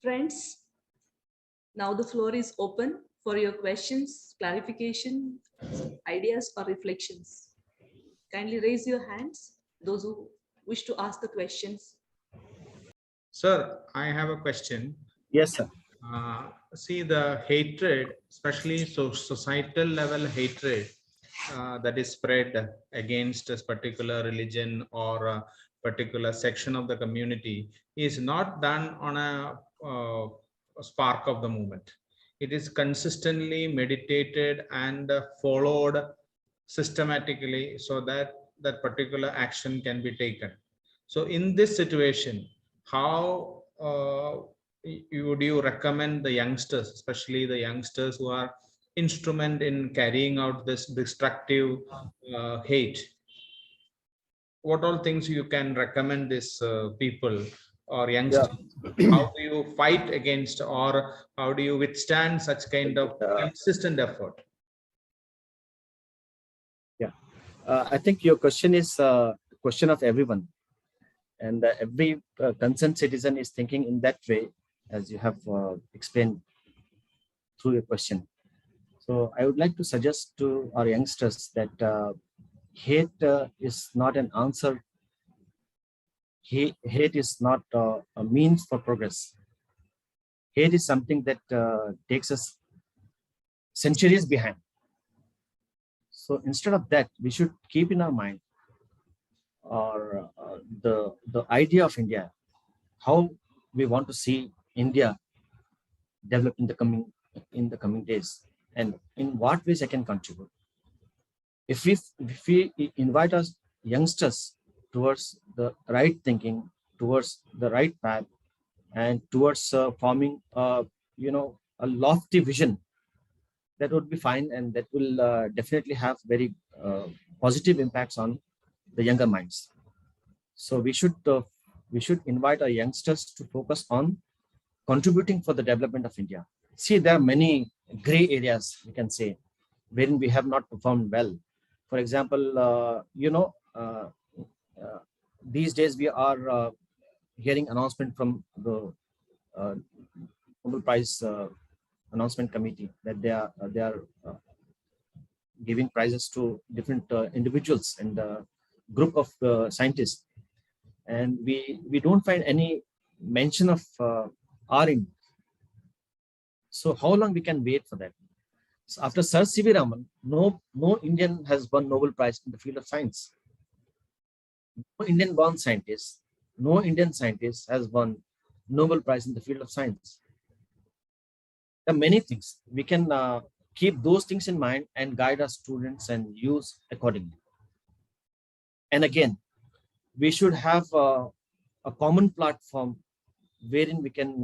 Friends, now the floor is open for your questions, clarification, ideas, or reflections. Kindly raise your hands, those who wish to ask the questions. Sir, I have a question. Yes, sir. See the hatred, especially societal level hatred that is spread against a particular religion or a particular section of the community is not done on a spark of the moment. It is consistently meditated and followed systematically so that that particular action can be taken. So in this situation, how would you recommend the youngsters, especially the youngsters who are instrument in carrying out this destructive hate? What all things you can recommend these people or Yeah. youngsters? How do you fight against, or how do you withstand such kind of consistent effort? Yeah. I think your question is a question of everyone, and every concerned citizen is thinking in that way, as you have explained through your question. So I would like to suggest to our youngsters that hate is not an answer. Hate is not a means for progress. Hate is something that takes us centuries behind. So instead of that, we should keep in our mind or the idea of India, how we want to see India develop in the coming days, and in what ways I can contribute. If we invite us youngsters towards the right thinking, towards the right path, and towards forming a lofty vision, that would be fine, and that will definitely have very positive impacts on the younger minds. So we should invite our youngsters to focus on contributing for the development of India. See, there are many gray areas, we can say, wherein we have not performed well. For example, these days we are hearing announcement from the uh, Nobel Prize announcement committee that they are giving prizes to different individuals and group of scientists, and we don't find any mention of our India. So how long we can wait for that? So after Sir C.V. Raman, no Indian has won Nobel Prize in the field of science. No Indian-born scientist, no Indian scientist has won Nobel Prize in the field of science. There are many things we can keep those things in mind and guide our students and use accordingly. And again, we should have a common platform wherein we can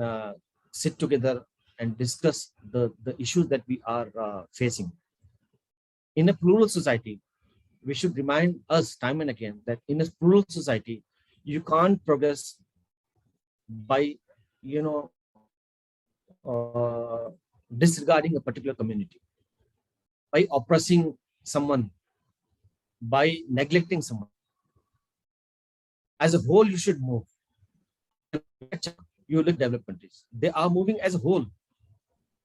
sit together and discuss the issues that we are facing. In a plural society, we should remind us time and again that in a plural society, you can't progress by, disregarding a particular community, by oppressing someone, by neglecting someone. As a whole, you should move. You look developed countries, they are moving as a whole.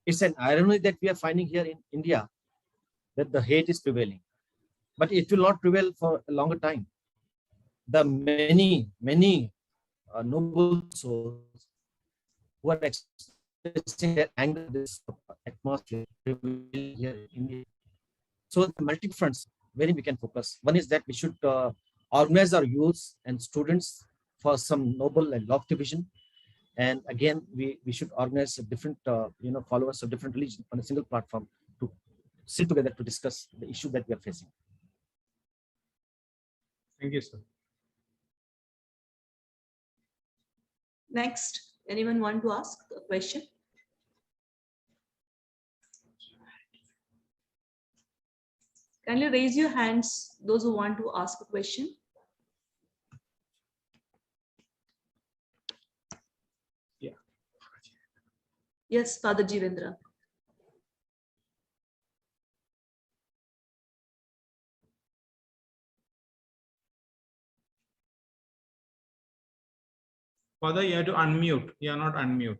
It's an irony that we are finding here in India that the hate is prevailing, but it will not prevail for a longer time. The many noble souls who are expressing their anger at this atmosphere here in India. So the multiple fronts wherein we can focus. One is that we should organize our youths and students for some noble and lofty vision. And again, we should organize different followers of different religions on a single platform to sit together to discuss the issue that we are facing. Thank you, sir. Next, anyone want to ask a question? Kindly raise your hands, those who want to ask a question. Yeah. Yes, Father Jivendra. Father, you have to unmute. You are not unmute.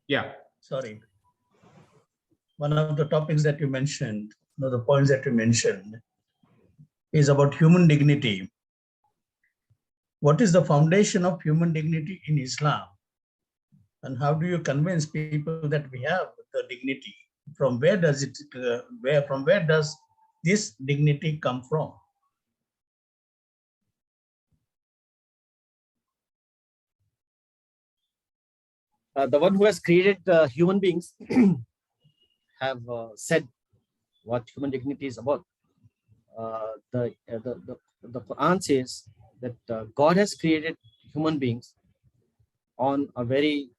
Yeah. Sorry. One of the topics that you mentioned, one of the points that you mentioned is about human dignity. What is the foundation of human dignity in Islam? And how do you convince people that we have the dignity? From where does it, from where does this dignity come from? The one who has created human beings have said what human dignity is about. The Quran says that God has created human beings on a very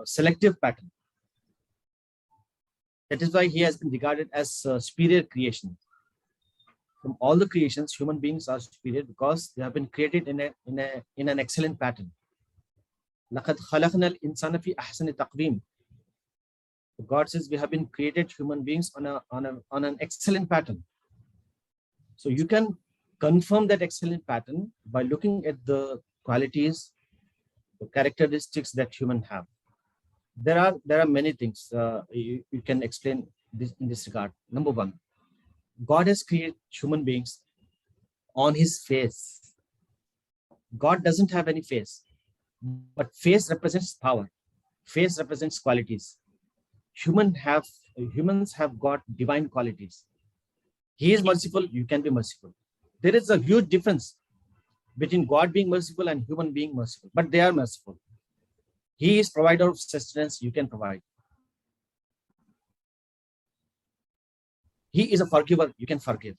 selective pattern. That is why he has been regarded as superior creation. From all the creations, human beings are superior because they have been created in an excellent pattern. لَقَدْ خَلَقْنَا الْإِنسَانَ فِي أَحْسَنِ تَقْوِيمٍ. God says we have been created human beings on an excellent pattern. So you can confirm that excellent pattern by looking at the qualities, the characteristics that humans have. There are many things you can explain this in this regard. Number one, God has created human beings on his face. God doesn't have any face, but face represents power. Face represents qualities. Humans have got divine qualities. He is merciful, you can be merciful. There is a huge difference between God being merciful and human being merciful, but they are merciful. He is provider of sustenance, you can provide. He is a forgiver, you can forgive.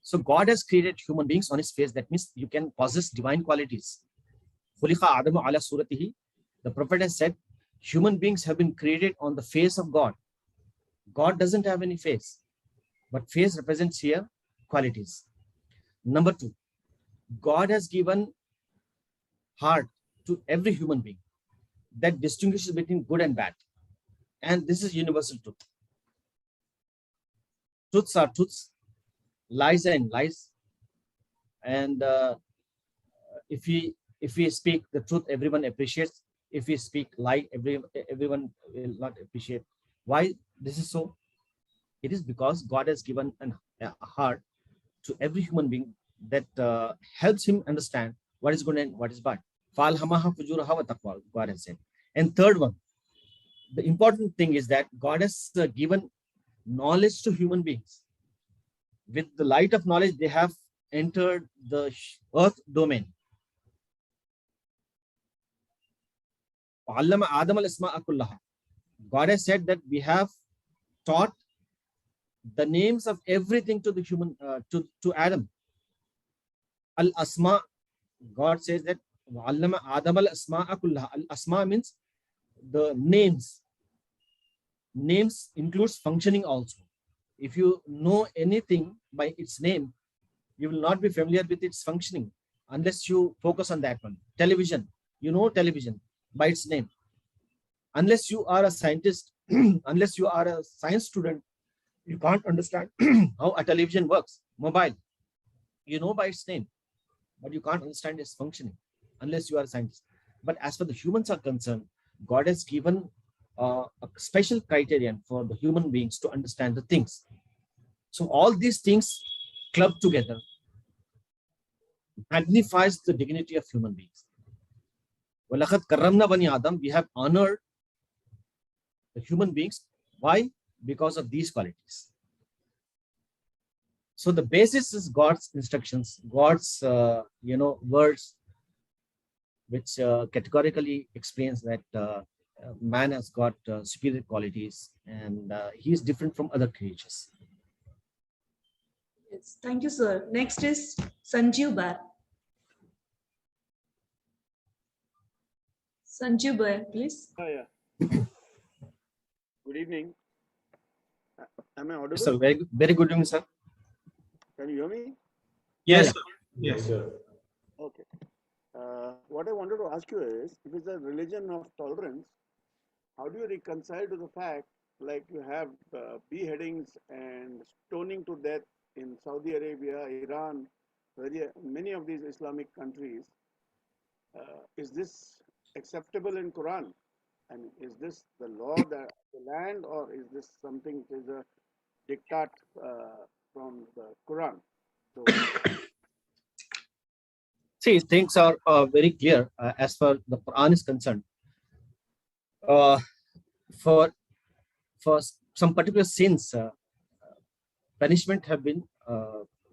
So God has created human beings on his face. That means you can possess divine qualities. The Prophet has said, human beings have been created on the face of God. God doesn't have any face, but face represents here qualities. Number two, God has given heart to every human being that distinguishes between good and bad. And this is universal truth. Truths are truths, lies are lies. And if we speak the truth, everyone appreciates. If we speak lie, everyone will not appreciate. Why this is so? It is because God has given a heart to every human being that helps him understand what is good and what is bad. God has said. And third one, the important thing is that God has given knowledge to human beings. With the light of knowledge, they have entered the earth domain. God has said that we have taught the names of everything to the human, to Adam. Al Asma, God says that Adam al Asma Al Asma means the names. Names includes functioning also. If you know anything by its name, you will not be familiar with its functioning unless you focus on that one. Television, you know television by its name. Unless you are a scientist, unless you are a science student, you can't understand how a television works. Mobile, you know by its name, but you can't understand its functioning unless you are a scientist. But as far the humans are concerned, God has given a special criterion for the human beings to understand the things. So all these things clubbed together magnifies the dignity of human beings. وَلَقَدْ كَرَّمْنَا بَنِي آدَمَ, we have honored the human beings. Why? Because of these qualities. So the basis is God's instructions, God's words, which categorically explains that man has got superior qualities and he is different from other creatures. Yes, thank you, sir. Next is Sanjeev Bar. Sanjeev Bar, please. Yeah. Good evening. Am I audible? Sir, very good evening, sir. Can you hear me? Yes. Yeah. Yes. Okay. What I wanted to ask you is, if it's a religion of tolerance, how do you reconcile to the fact, like you have beheadings and stoning to death in Saudi Arabia, Iran, many of these Islamic countries? Is this acceptable in Quran? I mean, is this the law that the land, or is this something that is a diktat from the Quran? So, See, things are very clear as far the Quran is concerned. Uh, for some particular sins, punishment have been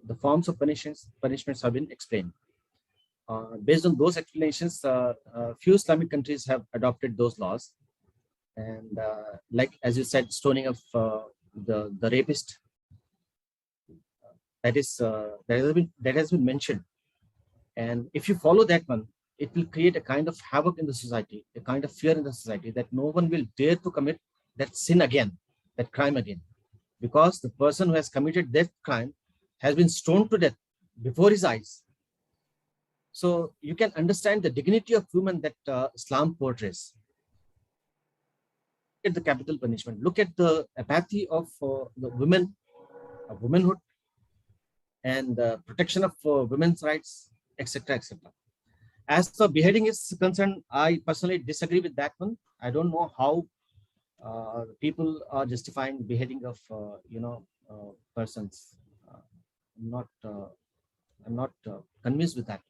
the forms of punishments have been explained. Based on those explanations, few Islamic countries have adopted those laws, and like as you said, stoning of the rapist, that has been mentioned. And if you follow that one, it will create a kind of havoc in the society, a kind of fear in the society, that no one will dare to commit that sin again, that crime again, because the person who has committed that crime has been stoned to death before his eyes. So you can understand the dignity of human that Islam portrays. Look at the capital punishment. Look at the apathy of the women, of womanhood, and the protection of women's rights, etc., etc. As for beheading is concerned, I personally disagree with that one. I don't know how people are justifying beheading of persons. I'm not convinced with that.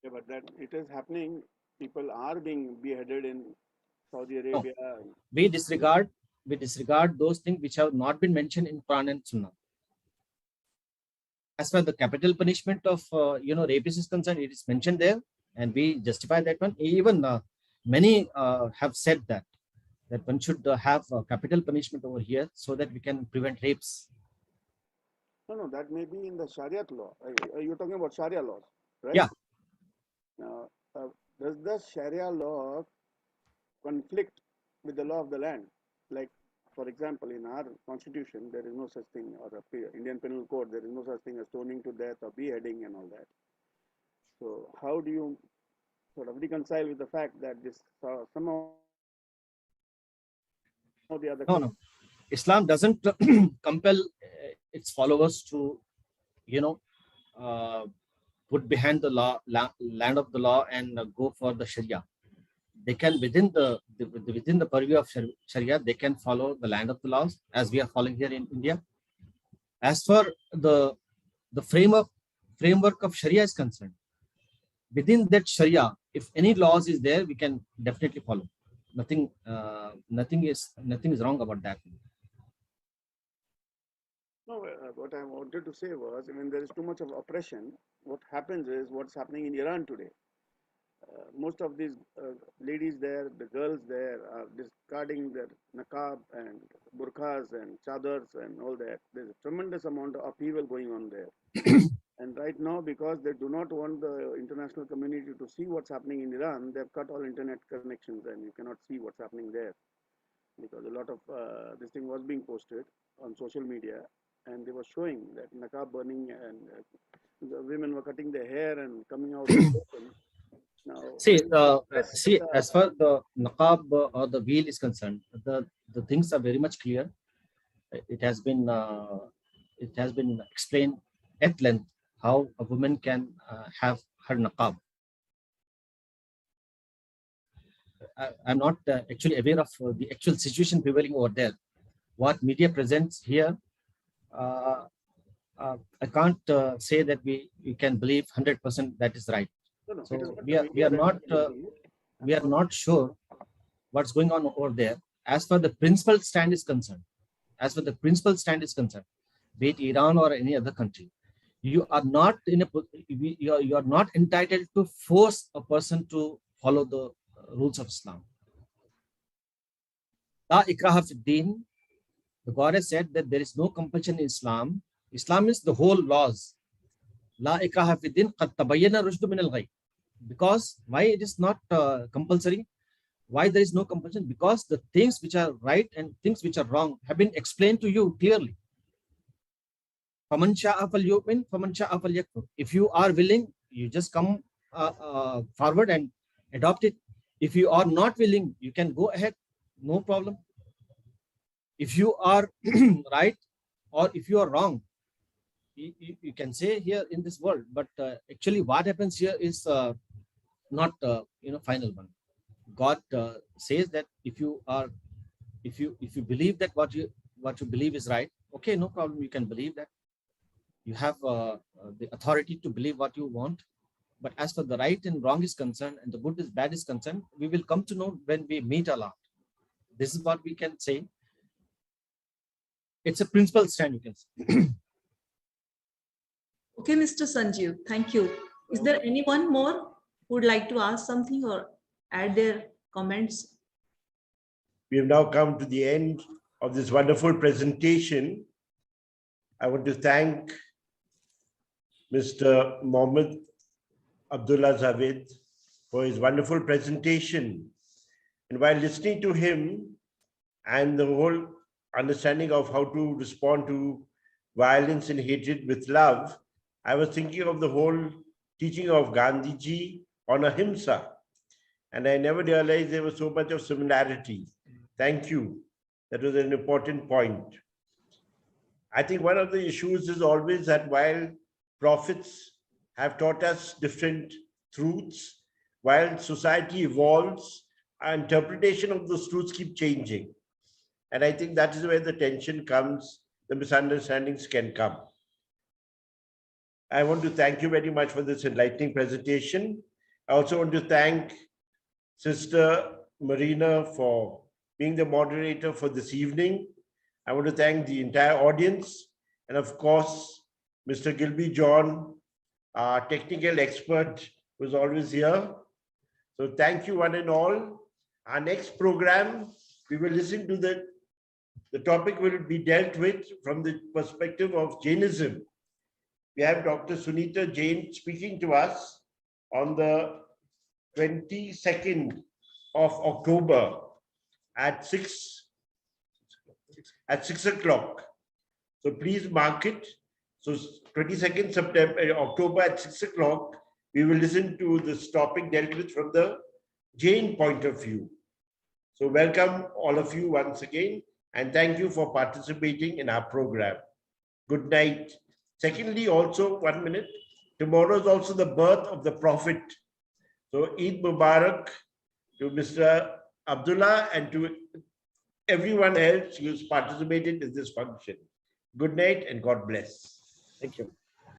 yeah, but that it is happening. People are being beheaded in Saudi No, Arabia. we disregard those things which have not been mentioned in Quran and Sunnah. As far the capital punishment of rapists is concerned, it is mentioned there, and we justify that one. Even many have said that one should have capital punishment over here so that we can prevent rapes. No, no, that may be in the Sharia law. You're talking about Sharia laws, right? Yeah. Now, does the Sharia law conflict with the law of the land? Like, for example, in our constitution, there is no such thing, or the Indian Penal Code, there is no such thing as stoning to death or beheading and all that. So, how do you sort of reconcile with the fact that this somehow the other? No. Islam doesn't compel its followers to, uh, put behind the land of the law and go for the Sharia. They can within the purview of Sharia, they can follow the land of the laws as we are following here in India. As for the framework of Sharia is concerned, within that Sharia, if any laws is there, we can definitely follow. Nothing is wrong about that. No, what I wanted to say was, when there is too much of oppression, what happens is what's happening in Iran today. Most of these ladies there, the girls there, are discarding their niqab and burqas and chadars and all that. There's a tremendous amount of upheaval going on there. And right now, because they do not want the international community to see what's happening in Iran, they've cut all internet connections, and you cannot see what's happening there, because a lot of this thing was being posted on social media, and they were showing that niqab burning, and the women were cutting their hair and coming out open. Now, as far the niqab or the veil is concerned, the things are very much clear. It has been explained at length how a woman can have her niqab. I'm not actually aware of the actual situation prevailing over there. What media presents here, I can't say that we can believe 100% that is right. no, So we are not sure what's going on over there. As far the principal stand is concerned, be it Iran or any other country, you are not you are not entitled to force a person to follow the rules of Islam. La ikraha fi din. The God has said that there is no compulsion in Islam. Islam is the whole laws. La ikraha fi din qad tabayyana rushdu min al-ghayy. Because why it is not compulsory? Why there is no compulsion? Because the things which are right and things which are wrong have been explained to you clearly. If you are willing, you just come forward and adopt it. If you are not willing, you can go ahead, no problem. If you are right or if you are wrong, you can say here in this world. But actually, what happens here is not final one. God says that if you believe that what you believe is right, okay, no problem, you can believe that. You have the authority to believe what you want. But as for the right and wrong is concerned, and the good is bad is concerned, we will come to know when we meet Allah. This is what we can say. It's a principal stand, you can say. Okay, Mr. Sanjeev, thank you. Is there anyone more who would like to ask something or add their comments? We have now come to the end of this wonderful presentation. I want to thank Mr. Mohammed Abdullah Javed for his wonderful presentation. And while listening to him and the whole understanding of how to respond to violence and hatred with love, I was thinking of the whole teaching of Gandhiji on ahimsa. And I never realized there was so much of similarity. Thank you. That was an important point. I think one of the issues is always that while prophets have taught us different truths, while society evolves, our interpretation of those truths keep changing. And I think that is where the tension comes, the misunderstandings can come. I want to thank you very much for this enlightening presentation. I also want to thank Sister Marina for being the moderator for this evening. I want to thank the entire audience, and of course, Mr. Gilby John, our technical expert, who's always here. So thank you one and all. Our next program, we will listen to the topic will be dealt with from the perspective of Jainism. We have Dr. Sunita Jain speaking to us on the 22nd of October at 6 o'clock. So please mark it. So 22nd September, October at 6 o'clock, we will listen to this topic dealt with from the Jain point of view. So welcome all of you once again, and thank you for participating in our program. Good night. Secondly, also 1 minute, tomorrow is also the birth of the Prophet. So Eid Mubarak to Mr. Abdullah and to everyone else who's participated in this function. Good night and God bless. Thank you.